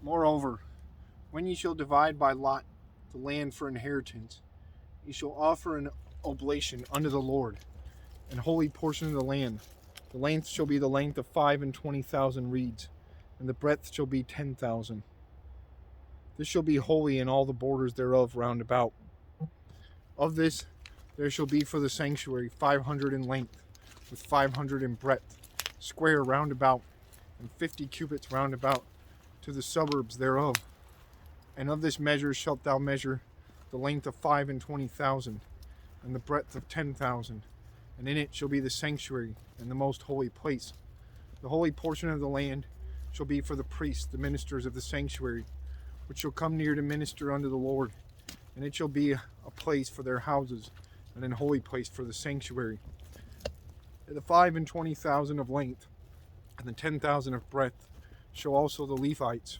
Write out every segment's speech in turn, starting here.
Moreover, when ye shall divide by lot the land for inheritance, ye shall offer an oblation unto the Lord, an holy portion of the land. The length shall be the length of 25,000 reeds, and the breadth shall be 10,000. This shall be holy in all the borders thereof round about. Of this there shall be for the sanctuary 500 in length, with 500 in breadth, square round about, and 50 cubits round about, to the suburbs thereof. And of this measure shalt thou measure the length of 25,000, and the breadth of 10,000. And in it shall be the sanctuary and the most holy place. The holy portion of the land shall be for the priests, the ministers of the sanctuary, which shall come near to minister unto the Lord. And it shall be a place for their houses, and an holy place for the sanctuary. And the 25,000 of length, and the 10,000 of breadth, shall also the Levites,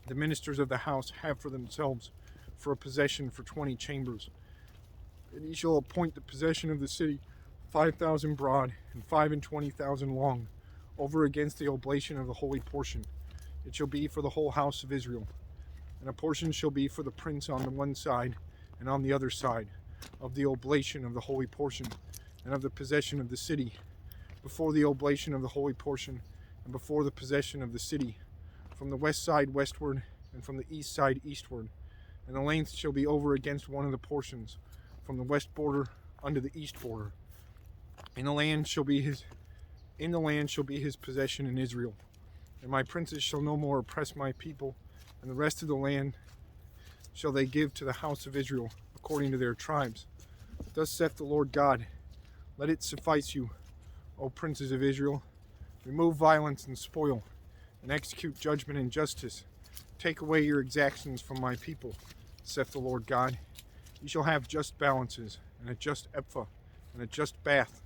the ministers of the house, have for themselves for a possession for 20 chambers. And ye shall appoint the possession of the city 5,000 broad, and 25,000 long, over against the oblation of the holy portion. It shall be for the whole house of Israel. And a portion shall be for the prince on the one side, and on the other side, of the oblation of the holy portion, and of the possession of the city, before the oblation of the holy portion, and before the possession of the city, from the west side westward, and from the east side eastward. And the length shall be over against one of the portions, from the west border unto the east border. In the land shall be his possession in Israel. And my princes shall no more oppress my people, and the rest of the land shall they give to the house of Israel, according to their tribes. Thus saith the Lord God, let it suffice you, O princes of Israel. Remove violence and spoil, and execute judgment and justice. Take away your exactions from my people, saith the Lord God. Ye shall have just balances, and a just ephah, and a just bath.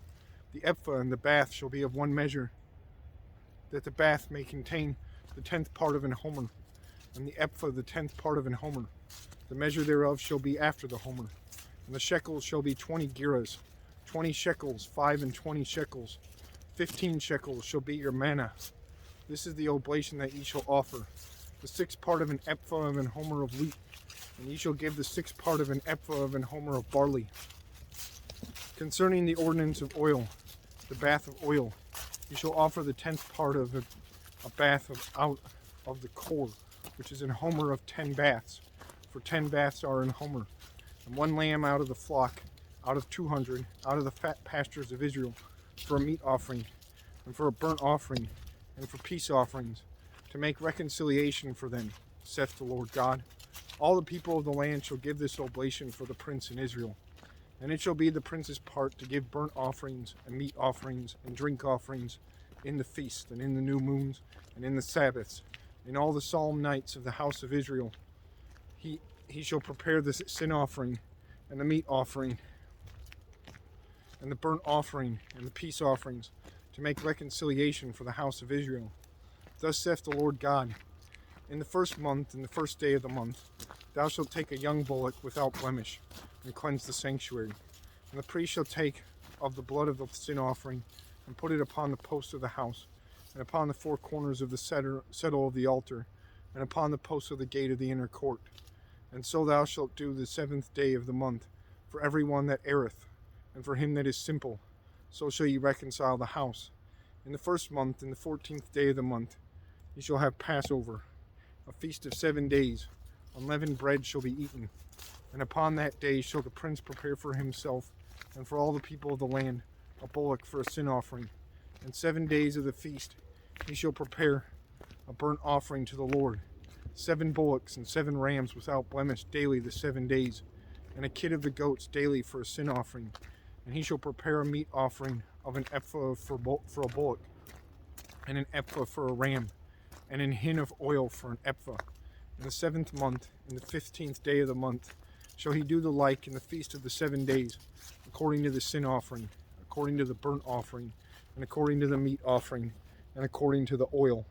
The ephah and the bath shall be of one measure, that the bath may contain the 10th part of an homer, and the ephah the 10th part of an homer. The measure thereof shall be after the homer. And the shekels shall be 20 gerahs, 20 shekels, 25 shekels. 15 shekels shall be your manna. This is the oblation that ye shall offer. The 6th part of an ephah of an homer of wheat, and ye shall give the 6th part of an ephah of an homer of barley. Concerning the ordinance of oil, the bath of oil, you shall offer the 10th part of a bath out of the core, which is an homer of 10 baths, for 10 baths are an homer, and 1 lamb out of the flock, out of 200, out of the fat pastures of Israel, for a meat offering, and for a burnt offering, and for peace offerings, to make reconciliation for them, saith the Lord God. All the people of the land shall give this oblation for the prince in Israel. And it shall be the prince's part to give burnt offerings, and meat offerings, and drink offerings, in the feast, and in the new moons, and in the Sabbaths, in all the solemn nights of the house of Israel. He shall prepare the sin offering, and the meat offering, and the burnt offering, and the peace offerings, to make reconciliation for the house of Israel. Thus saith the Lord God, in the first month, in the first day of the month, thou shalt take a young bullock without blemish, and cleanse the sanctuary. And the priest shall take of the blood of the sin offering, and put it upon the posts of the house, and upon the 4 corners of the settle of the altar, and upon the posts of the gate of the inner court. And so thou shalt do the 7th day of the month, for every one that erreth, and for him that is simple. So shall ye reconcile the house. In the first month, in the 14th day of the month, ye shall have Passover, a feast of 7 days. Unleavened bread shall be eaten. And upon that day shall the prince prepare for himself, and for all the people of the land, a bullock for a sin offering. And 7 days of the feast he shall prepare a burnt offering to the Lord. 7 bullocks and 7 rams without blemish daily the 7 days, and a kid of the goats daily for a sin offering. And he shall prepare a meat offering of an ephah for a bullock, and an ephah for a ram, and an hin of oil for an ephah. In the 7th month, in the 15th day of the month, shall he do the like in the feast of the 7 days, according to the sin offering, according to the burnt offering, and according to the meat offering, and according to the oil.